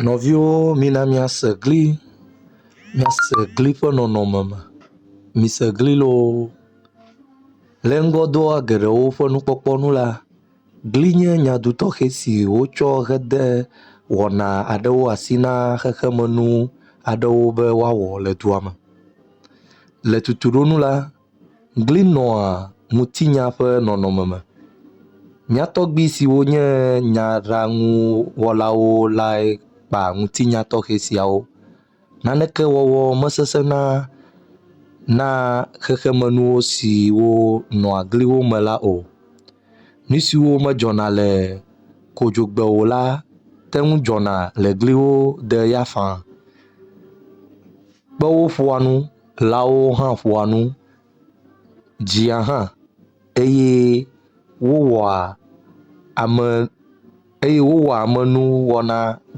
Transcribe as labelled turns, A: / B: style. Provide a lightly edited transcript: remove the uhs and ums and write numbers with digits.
A: Nɔviwo mina míase gli ƒe nɔnɔme me. Mise gli loo. Le ŋgɔdoa geɖewo ƒe nukpɔkpɔ nu la, gli nye nyadu tɔxɛ si wotsɔ hede wɔna aɖewo asi na xexemenu aɖewo be woawɔ le dua me. Le tutuɖonu la, gli nɔa ŋutinya ƒe nɔnɔme me. Mía tɔgbi siwo nye nyaɖaŋuwɔlawo lae kpa ŋutinya tɔxɛ siawo. Naneke wɔwɔ mesesẽna na xexemenuwo siwo nɔa gliwo me la o. Nu siwo medzɔna le kodzogbe o la te ŋu dzɔna le gliwo de ya faa. Kpewo ƒoa nu, lãwo hã ƒoa nu, dzia hã eye wowɔa amenuwɔna